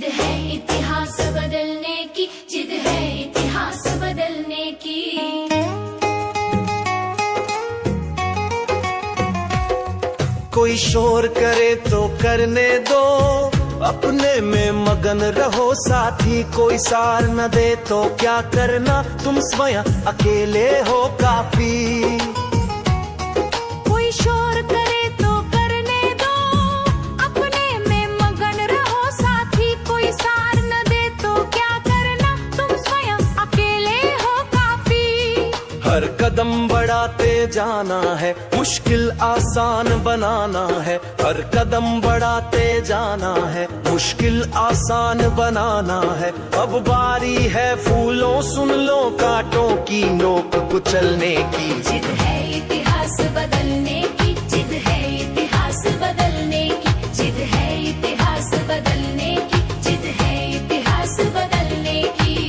जिद है इतिहास बदलने की, जिद है इतिहास बदलने की। कोई शोर करे तो करने दो, अपने में मगन रहो साथी। कोई सार न दे तो क्या करना, तुम स्वयं अकेले हो काफी। कोई शोर करे तो करने दो, अपने में मगन रहो साथी। कोई सार न दे तो क्या करना, तुम स्वयं अकेले हो काफी। हर कदम बढ़ाते जाना है, मुश्किल आसान बनाना है। हर कदम बढ़ाते जाना है, मुश्किल आसान बनाना है। अब बारी है फूलों सुन लो कांटों की, नोक कुचलने की। जिद है इतिहास बदलने की, जिद है इतिहास बदलने की। जिद है इतिहास बदलने की, जिद है इतिहास बदलने की।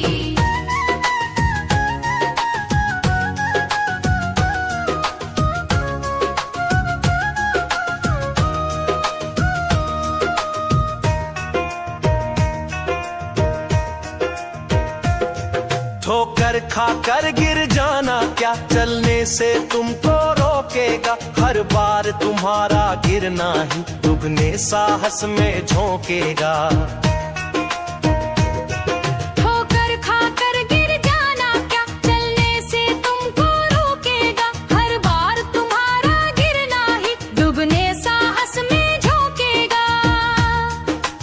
ठोकर खाकर गिर जाना क्या, चलने से तुमको रोकेगा। हर बार तुम्हारा गिरना ही दुगने साहस में झोंकेगा। ठोकर खाकर गिर जाना क्या, चलने से तुमको रोकेगा। हर बार तुम्हारा गिरना ही दुगने साहस में झोंकेगा।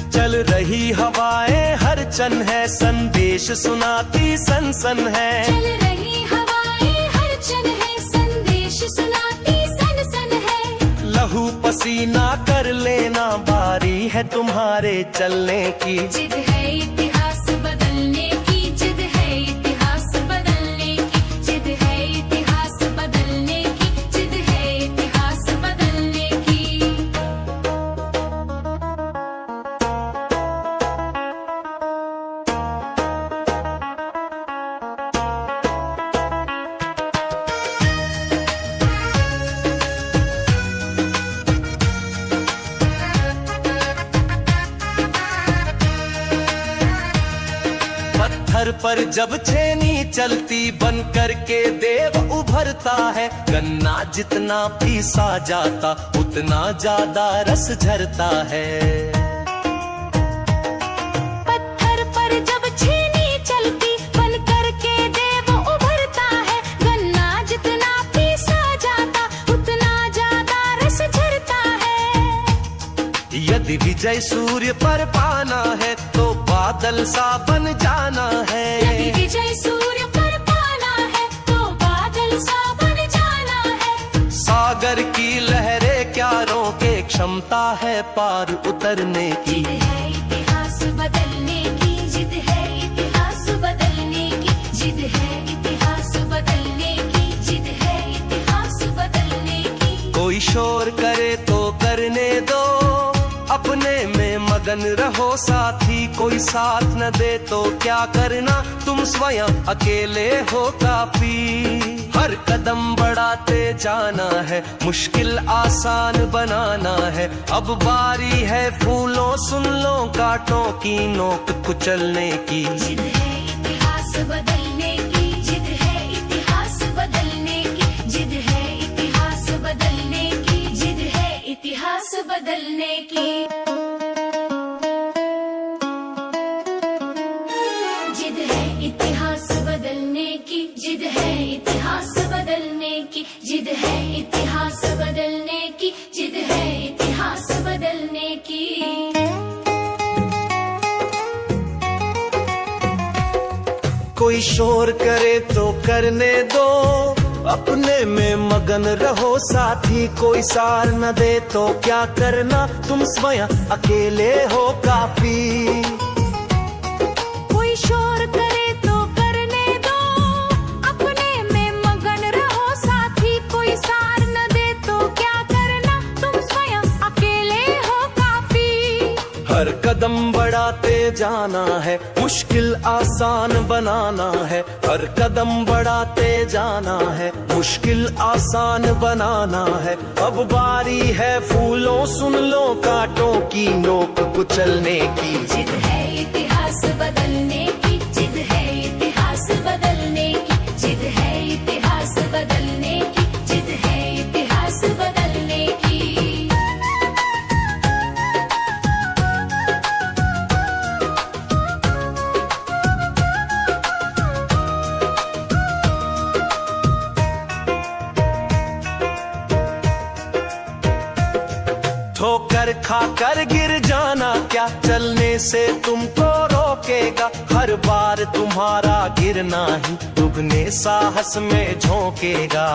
चल रही हवाएं हर चन है, संदेश सुनाती सनसन है। चल रही हवाएं हर चन है, संदेश सुनाती सनसन है। लहू पसीना कर लेना, बारी है तुम्हारे चलने की। जिद है इतिहास बदलने की, जिद है इतिहास बदलने की। जिद है इतिहास बदलने की, जिद है इतिहास बदलने की। पत्थर पर जब छेनी चलती, बन कर के देव उभरता है। गन्ना जितना पीसा जाता, उतना ज्यादा रस झरता है। पत्थर पर जब छेनी चलती, बन कर के देव उभरता है। गन्ना जितना पीसा जाता, उतना ज्यादा रस झरता है। यदि विजय सूर्य पर पाना है, तो बादल सा बन जाना है। यदि विजय सूर्य पर पाना है, तो बादल सा बन जाना है। सागर की लहरें क्या रोके, क्षमता है पार उतरने की। जिद है इतिहास बदलने की, जिद है इतिहास बदलने की। जिद है इतिहास बदलने की, जिद है इतिहास बदलने की। कोई शोर करे तो करने दो, अपने में मगन रहो साथी। कोई साथ न दे तो क्या करना, तुम स्वयं अकेले हो काफी। हर कदम बढ़ाते जाना है, मुश्किल आसान बनाना है। अब बारी है फूलों सुन लो कांटों की, नोक कुचलने की। जिद है इतिहास बदलने की, जिद है इतिहास बदलने की। जिद है इतिहास बदलने की, जिद है इतिहास बदलने की। जिद है इतिहास बदलने की, जिद है इतिहास बदलने की। जिद है इतिहास बदलने की, जिद है इतिहास बदलने की। कोई शोर करे तो करने दो, अपने में मगन रहो साथी। कोई सार न दे तो क्या करना, तुम स्वयं अकेले हो काफी। कोई शोर करे तो करने दो, अपने में मगन रहो साथी। कोई सार न दे तो क्या करना, तुम स्वयं अकेले हो काफी। हर कदम बढ़ाते जाना है, मुश्किल आसान बनाना है। हर कदम बढ़ाते जाना है, मुश्किल आसान बनाना है। अब बारी है फूलों सुन लो कांटों की, नोक कुचलने की। जिद है इतिहास बदलने की जिद है, इतिहास बदलने की जिद है, इतिहास बदलने की जिद है, इतिहास बदलने की। ठोकर खाकर गिर जाना क्या चलने से तुमको रोकेगा, हर बार तुम्हारा गिरना ही दुगने साहस में झोंकेगा।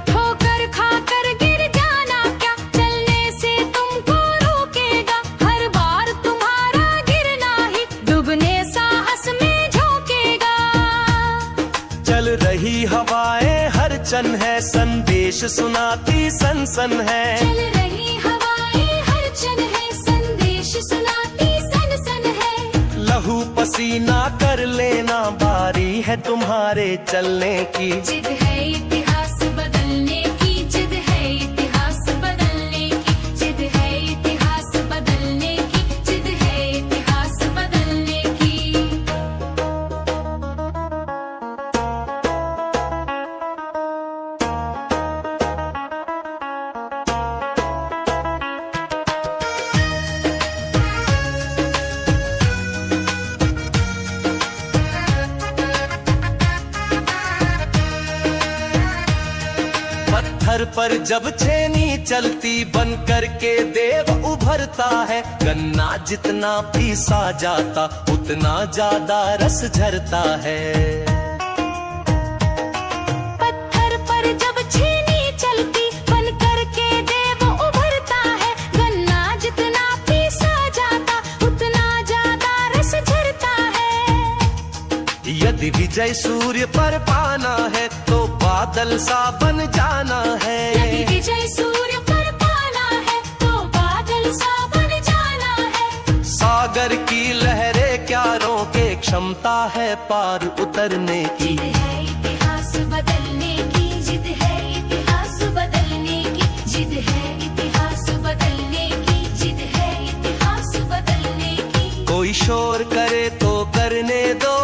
ठोकर खाकर गिर जाना क्या चलने से तुमको रोकेगा, हर बार तुम्हारा गिरना ही दुगने साहस में झोंकेगा। चल रही हवाएं हर चन है, संदेश सुनाती सनसन है। चल रही हवाएं हर चन है, संदेश सुनाती सनसन है। लहू पसीना कर लेना, बारी है तुम्हारे चलने की। जिद है इतिहास बदलने की, जिद है इतिहास बदलने की, जिद है इतिहास बदलने की, जिद है इतिहास बदलने की। पत्थर पर जब छेनी चलती बन करके देव उभरता है, गन्ना जितना पीसा जाता उतना ज्यादा रस झरता है। पत्थर पर जब छेनी चलती बन करके देव उभरता है, गन्ना जितना पीसा जाता उतना ज्यादा रस झरता है। यदि विजय सूर्य पर पाना है तो बादल सा बन जाना है। यदि विजय सूर्य पर पाना है तो बादल सा बन जाना है। सागर की लहरें क्या रोके, क्षमता है पार उतरने की। जिद है इतिहास बदलने की, जिद है इतिहास बदलने की, जिद है इतिहास बदलने की, जिद है इतिहास बदलने की। कोई शोर करे तो करने दो,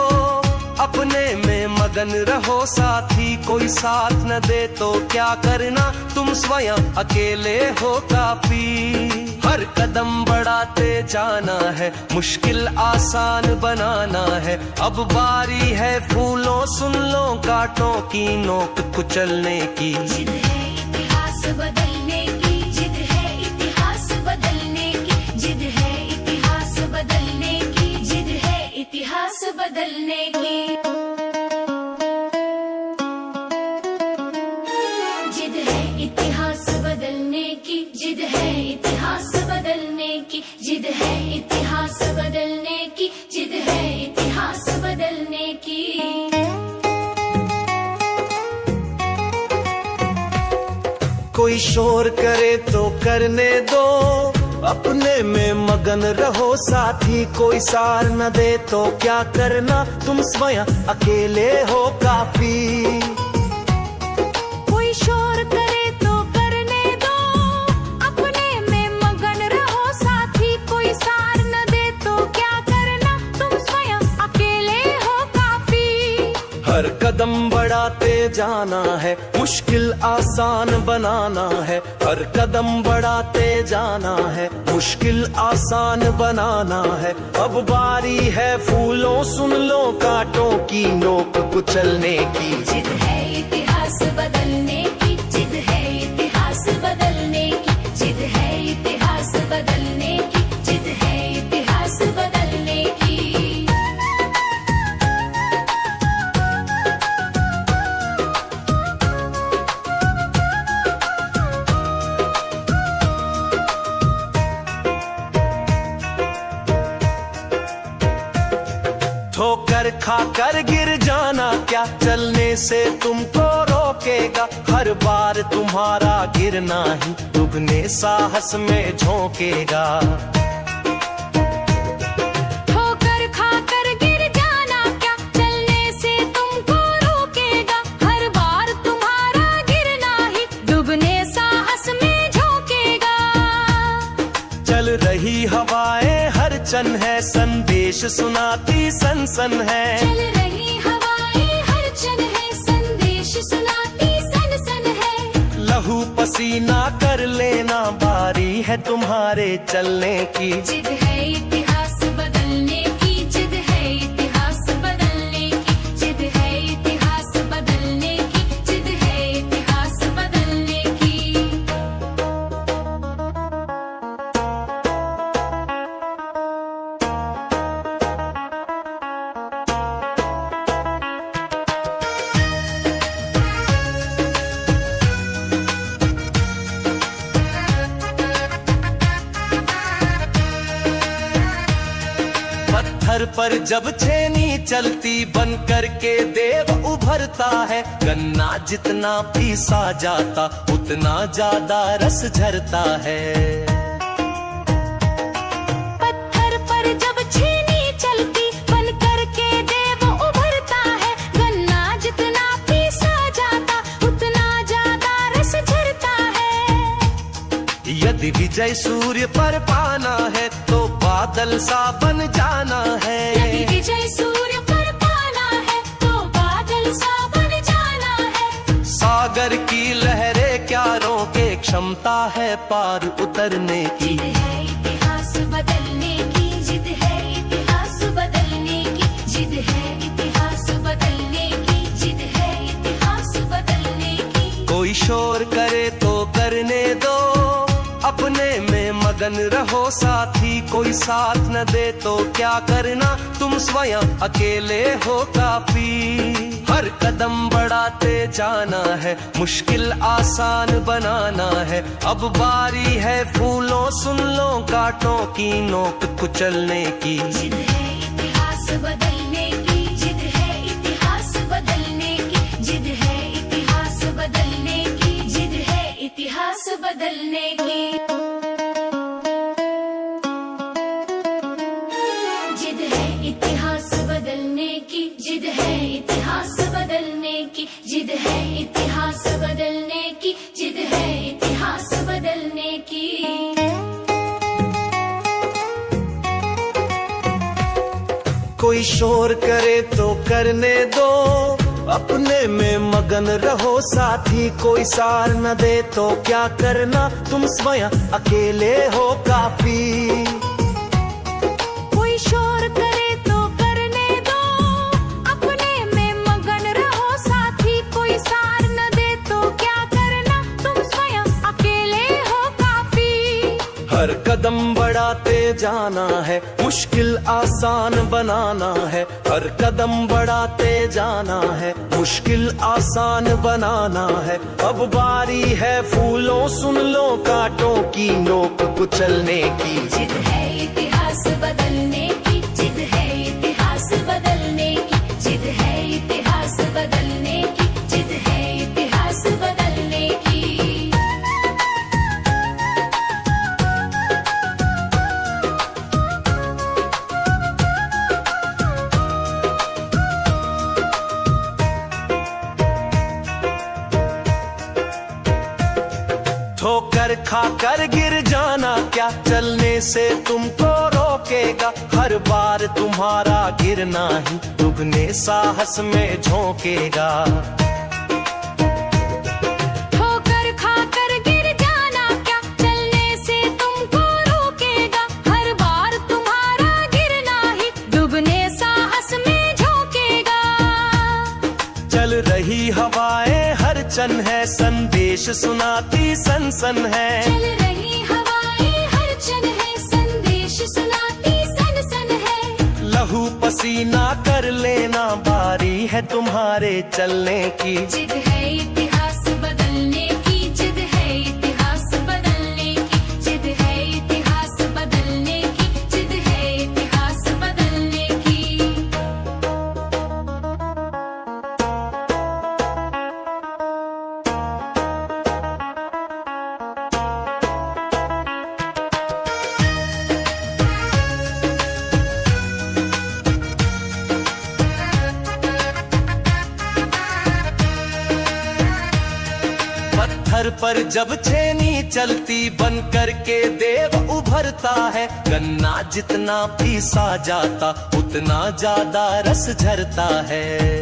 अपने में मगन रहो साथी, कोई साथ न दे तो क्या करना, तुम स्वयं अकेले हो काफी। हर कदम बढ़ाते जाना है, मुश्किल आसान बनाना है। अब बारी है फूलों सुन लो कांटों की नोक कुचलने की। जिद है इतिहास बदलने की, जिद है इतिहास बदलने की, जिद है इतिहास बदलने की, जिद है इतिहास बदलने की। जिद है इतिहास बदलने की, जिद है इतिहास बदलने की, जिद है इतिहास बदलने की, जिद है इतिहास बदलने की। कोई शोर करे तो करने दो, अपने में मगन रहो साथी, कोई सार न दे तो क्या करना, तुम स्वयं अकेले हो काफी। कोई शोर करे तो करने दो, अपने में मगन रहो साथी, कोई सार न दे तो क्या करना, तुम स्वयं अकेले हो काफी। हर कदम बढ़ाते जाना है, मुश्किल आसान बनाना है। हर कदम बढ़ाते जाना है, मुश्किल आसान बनाना है। अब बारी है फूलों सुन लो कांटों की नोक कुचलने की। जिद है इतिहास बदलने की, जिद है इतिहास बदलने की, जिद है इतिहास बदलने की, जिद है इतिहास बदलने की। ठोकर खाकर गिर जाना क्या चलने से तुमको रोकेगा, हर बार तुम्हारा गिरना ही दुगने साहस में झोंकेगा। ठोकर खाकर गिर जाना क्या चलने से तुमको रोकेगा, हर बार तुम्हारा गिरना ही दुगने साहस में झोंकेगा। चल रही हवाएं हर चन है, संदेश सुनाती सनसन है। चल रही हवाएं हर चन है, संदेश सुनाती सनसन है। लहू पसीना कर लेना, बारी है तुम्हारे चलने की। जिद है इतिहास बदलने की, जिद है इतिहास बदलने की, जिद है इतिहास बदलने की, जिद है इतिहास बदलने की। पत्थर पर जब छेनी चलती, बन करके देव उभरता है। गन्ना जितना पीसा जाता, उतना ज्यादा रस झरता है। पत्थर पर जब छेनी चलती, बन करके देव उभरता है। गन्ना जितना पीसा जाता, उतना ज्यादा रस झरता है। यदि विजय सूर्य पर पाना है, तो बादल सा बन जाना है। यदि विजय सूर्य पर पाना है, तो बादल सा बन जाना है। सागर की लहरें क्या रोके, क्षमता है पार उतरने की। जिद है इतिहास बदलने की, जिद है इतिहास बदलने की, जिद है इतिहास बदलने की, जिद है इतिहास बदलने की। कोई शोर करे तो करने दो, अपने में मगन रहो साथी। कोई साथ न दे तो क्या करना, तुम स्वयं अकेले हो काफी। हर कदम बढ़ाते जाना है, मुश्किल आसान बनाना है। अब बारी है फूलों सुन लो, कांटों की नोक कुचलने की। जिद है इतिहास बदलने की, जिद है इतिहास बदलने की, जिद है इतिहास बदलने की, जिद है इतिहास बदलने की। जिद है इतिहास बदलने की, जिद है इतिहास बदलने की, जिद है इतिहास बदलने की, जिद है इतिहास बदलने की। कोई शोर करे तो करने दो, अपने में मगन रहो साथी। कोई सार न दे तो क्या करना, तुम स्वयं अकेले हो काफी। कोई शोर करे तो करने दो, अपने में मगन रहो साथी। कोई सार न दे तो क्या करना, तुम स्वयं अकेले हो काफी। हर कदम बढ़ाते जाना है, मुश्किल आसान बनाना है। हर कदम बढ़ाते जाना है, मुश्किल आसान बनाना है। अब बारी है फूलों सुन लो, कांटों की नोक कुचलने की। जिद है इतिहास बदलने की, जिद है इतिहास बदलने की, जिद है इतिहास बदलने की, जिद है इतिहास बदलने की। ठोकर खाकर गिर जाना क्या, चलने से तुमको रोकेगा। हर बार तुम्हारा गिरना ही दुगने साहस में झोंकेगा। ठोकर खाकर गिर जाना क्या, चलने से तुमको रोकेगा। हर बार तुम्हारा गिरना ही दुगने साहस में झोंकेगा। चल रही हवाएं हर चन है, संदेश सुनाती सनसन है। चल रही हवाएं हर चन है, संदेश सुनाती सनसन है। लहू पसीना कर लेना, बारी है तुम्हारे चलने की। जिद है इतिहास बदलने की, जिद है इतिहास बदलने की, जिद है इतिहास बदलने की, जिद है इतिहास बदलने की। पत्थर पर जब छेनी चलती बन कर के देव उभरता है। गन्ना जितना पीसा जाता उतना ज्यादा रस झरता है।